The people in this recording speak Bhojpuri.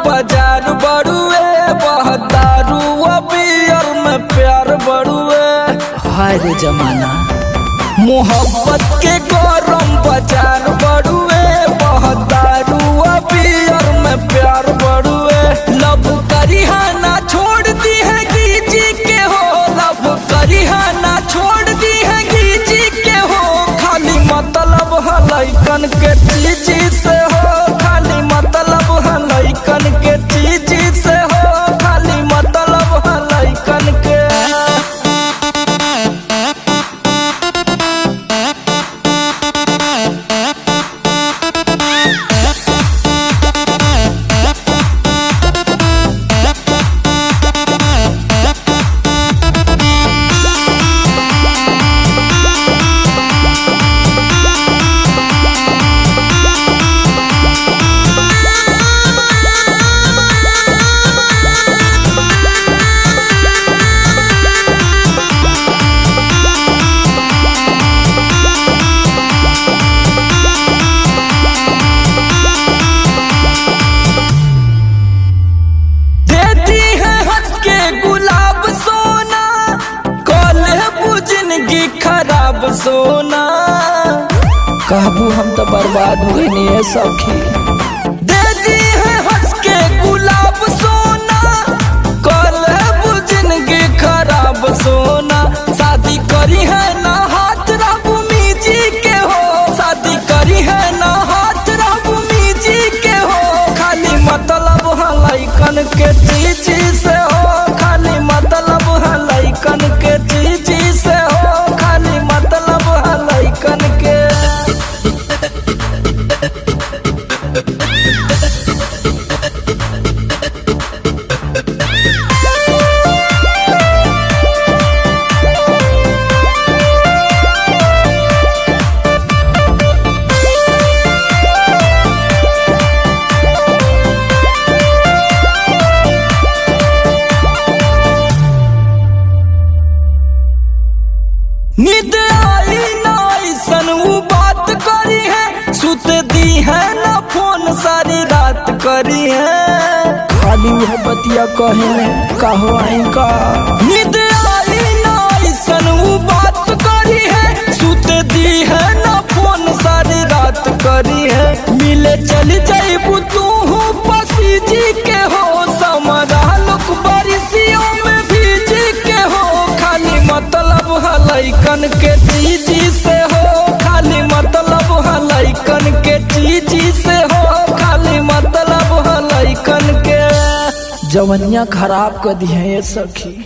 बाजार बड़ुए, बहदारू बियर में प्यार बड़ुए। हाय रे जमाना, मोहब्बत के गरम बाजार बड़ुए, बहदारू बियर में प्यार बड़ुए। लब करिहा ना छोड़ दी है गीजी के हो, लब करिहा ना छोड़ दी है गीजी के हो। खाली मतलब है लइकन के चीज से हो, खाली मतलब है लइकन के चीज से हो, खाली मतलब है लइकन के। खराब सोना कहबू हम तो बर्बाद हुए नहीं सखी। दे दी है हंस के गुलाब सोना, कल जिंदगी खराब सोना। शादी करी है ना हाथ रबू मीजी के हो, शादी करी है ना हाथ रबू मीजी के हो। खाली मतलब है लइकन के चीज से हो, खाली मतलब है लइकन के चीज से हो, खाली मतलब है लइकन के। नींद आई ना ऐसन वो बात करी है, सुत दी है ना फोन सारी रात करी है। खाली वह बतिया कहे कहो आई का। नींद आई ना ऐसन वो बात करी है, सुत दी है ना फोन सारी रात करी है। मिले चल जाइबू तू पसी जी के हो, समरा लोग बारिशियों में भीजी के हो। खाली मतलब है लइकन के चीज से हो, खाली मतलब है लइकन के चीज से हो, खाली मतलब है लइकन के। जवनिया खराब कर दी है ये सखी।